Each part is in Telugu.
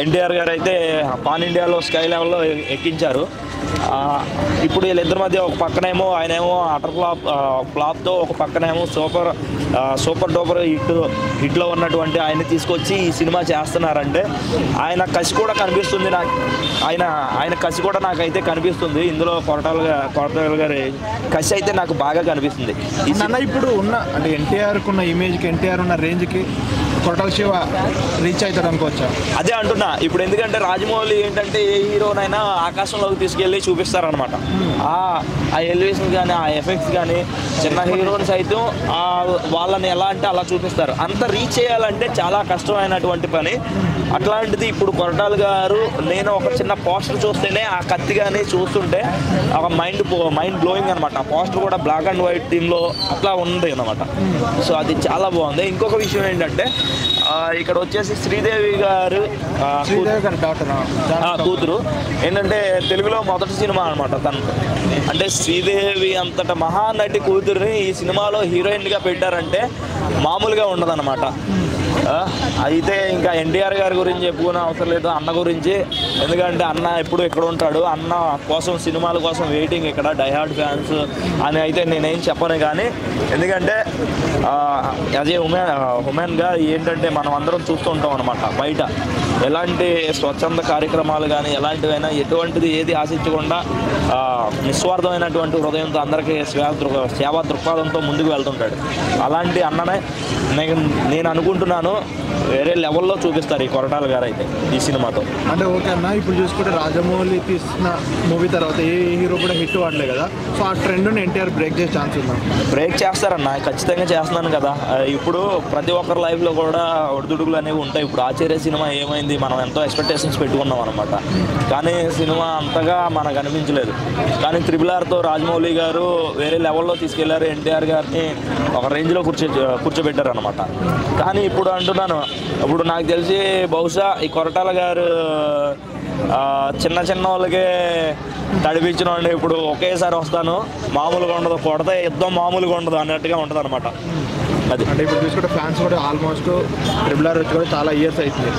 ఎన్టీఆర్ గారు అయితే పాన్ ఇండియాలో స్కై లెవెల్లో ఎక్కించారు. ఇప్పుడు వీళ్ళిద్దరి మధ్య ఒక పక్కనేమో ఆయనేమో అటర్ ఫ్లాప్తో, ఒక పక్కనేమో సూపర్ డూపర్ హిట్లో ఉన్నటువంటి ఆయన్ని తీసుకొచ్చి ఈ సినిమా చేస్తున్నారంటే ఆయన కసి కూడా కనిపిస్తుంది నాకు. ఆయన కసి కూడా నాకైతే కనిపిస్తుంది ఇందులో. కొరటాల గారి కసి అయితే నాకు బాగా కనిపిస్తుంది. ఇప్పుడు ఉన్న అంటే ఎన్టీఆర్కి ఉన్న ఇమేజ్కి, ఎన్టీఆర్ ఉన్న రేంజ్కి కొరటాల శివ రీచ్ అవుతాడు అనుకోవచ్చా? అదే అంటున్నా. ఇప్పుడు ఎందుకంటే రాజమౌళి ఏంటంటే ఏ హీరోనైనా ఆకాశంలోకి తీసుకెళ్ళి చూపిస్తారనమాట. ఆ ఎలివేషన్ కానీ, ఆ ఎఫెక్ట్స్ కానీ, చిన్న హీరోని సైతం వాళ్ళని ఎలా అంటే అలా చూపిస్తారు. అంత రీచ్ చేయాలంటే చాలా కష్టమైనటువంటి పని. అట్లాంటిది ఇప్పుడు కొరటాల గారు, నేను ఒక చిన్న పోస్టర్ చూస్తేనే ఆ కత్తి కానీ చూస్తుంటే ఒక మైండ్ బ్లోయింగ్ అనమాట. ఆ పోస్టర్ కూడా బ్లాక్ అండ్ వైట్ థీమ్లో అట్లా ఉంది అనమాట. సో అది చాలా బాగుంది. ఇంకొక విషయం ఏంటంటే ఇక్కడ వచ్చేసి శ్రీదేవి గారు కూతురు ఏంటంటే తెలుగులో మొదటి సినిమా అనమాట తను. అంటే శ్రీదేవి అంతట మహానటి కూతురుని ఈ సినిమాలో హీరోయిన్గా పెట్టారంటే మామూలుగా ఉండదన్నమాట. అయితే ఇంకా ఎన్టీఆర్ గారి గురించి చెప్పుకునే అవసరం లేదు, అన్న గురించి. ఎందుకంటే అన్న ఎప్పుడు ఎక్కడ ఉంటాడు, అన్న కోసం సినిమాల కోసం వెయిటింగ్ ఇక్కడ డైహార్డ్ ఫ్యాన్స్ అని అయితే నేనేం చెప్పను. కానీ ఎందుకంటే యాజ్ ఏ ఉమెన్గా ఏంటంటే మనం అందరం చూస్తూ ఉంటాం అనమాట. బయట ఎలాంటి స్వచ్ఛంద కార్యక్రమాలు కానీ ఎలాంటివైనా ఎటువంటిది ఏది ఆశించకుండా నిస్వార్థమైనటువంటి హృదయంతో అందరికీ సేవా దృక్పథంతో ముందుకు వెళ్తుంటాడు. అలాంటి అన్ననే నేను అనుకుంటున్నాను వేరే లెవెల్లో చూపిస్తారు ఈ కొరటాల గారు అయితే ఈ సినిమాతో. అంటే ఓకే అన్న, ఇప్పుడు చూసుకుంటే రాజమౌళి తీసిన మూవీ తర్వాత ఏ హీరో కూడా హిట్ అవ్వట్లేదు కదా. సో ఆ ట్రెండ్ని ఎన్టీఆర్ బ్రేక్ చేసే ఛాన్స్ ఉందా? బ్రేక్ చేస్తారన్న, ఖచ్చితంగా చేస్తున్నాను కదా. ఇప్పుడు ప్రతి ఒక్కరి లైఫ్లో కూడా ఒడిదుడుకులు అనేవి ఉంటాయి. ఇప్పుడు ఆచార్య సినిమా ఏమైంది, మనం ఎంతో ఎక్స్పెక్టేషన్స్ పెట్టుకున్నాం అనమాట. కానీ సినిమా అంతగా మనకు అనిపించలేదు. కానీ RRRతో రాజమౌళి గారు వేరే లెవెల్లో తీసుకెళ్లారు. ఎన్టీఆర్ గారిని ఒక రేంజ్లో కూర్చోబెట్టారు అనమాట. కానీ ఇప్పుడు అంటున్నాను, ఇప్పుడు నాకు తెలిసి బహుశా ఈ కొరటాల గారు చిన్న వాళ్ళకే తడిపించిన వాడిని ఇప్పుడు ఒకేసారి వస్తాను, మామూలుగా ఉండదు, కొడతా యుద్ధం మామూలుగా ఉండదు అన్నట్టుగా ఉంటుంది అనమాట. అది అంటే ఇప్పుడు చూసుకుంటే ఫ్యాన్స్ కూడా ఆల్మోస్ట్ RRR వచ్చి కూడా చాలా ఇయర్స్ అవుతుంది.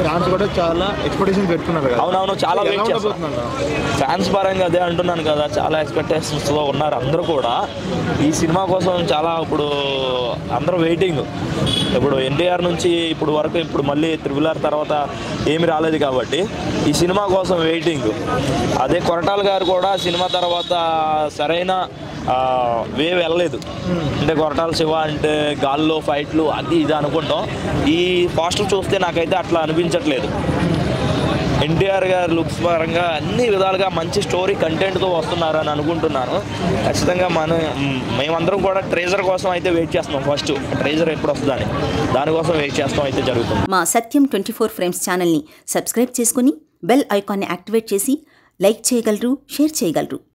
ఫ్యాన్స్ కూడా చాలా ఎక్స్పెక్టేషన్ పెట్టుకున్నారు కదా. అవునవును, చాలా వెయిట్ చేస్తున్నారు ఫ్యాన్స్ పరంగా. అదే అంటున్నాను కదా, చాలా ఎక్స్పెక్టేషన్స్లో ఉన్నారు అందరూ కూడా ఈ సినిమా కోసం. చాలా ఇప్పుడు అందరూ వెయిటింగ్. ఇప్పుడు ఎన్టీఆర్ నుంచి ఇప్పుడు వరకు ఇప్పుడు మళ్ళీ RRR తర్వాత ఏమి రాలేదు కాబట్టి ఈ సినిమా కోసం వెయిటింగ్. అదే కొరటాల గారు కూడా సినిమా తర్వాత సరైన వెళ్ళలేదు. అంటే కొరటాల శివ అంటే గాల్లో ఫైట్లు అది ఇది అనుకుంటాం. ఈ పోస్టర్ చూస్తే నాకైతే అట్లా అనిపించట్లేదు. ఎన్టీఆర్ గారు లుక్స్ పరంగా అన్ని విధాలుగా మంచి స్టోరీ కంటెంట్తో వస్తున్నారని అనుకుంటున్నాను. ఖచ్చితంగా మేమందరం కూడా ట్రైజర్ కోసం అయితే వెయిట్ చేస్తున్నాం. ఫస్ట్ ట్రైజర్ ఎప్పుడు వస్తుందని దానికోసం వెయిట్ చేస్తాం అయితే జరుగుతుంది. మా సత్యం 24 ఫ్రేమ్స్ ఛానల్ని సబ్స్క్రైబ్ చేసుకుని బెల్ ఐకాన్ని యాక్టివేట్ చేసి లైక్ చేయగలరు, షేర్ చేయగలరు.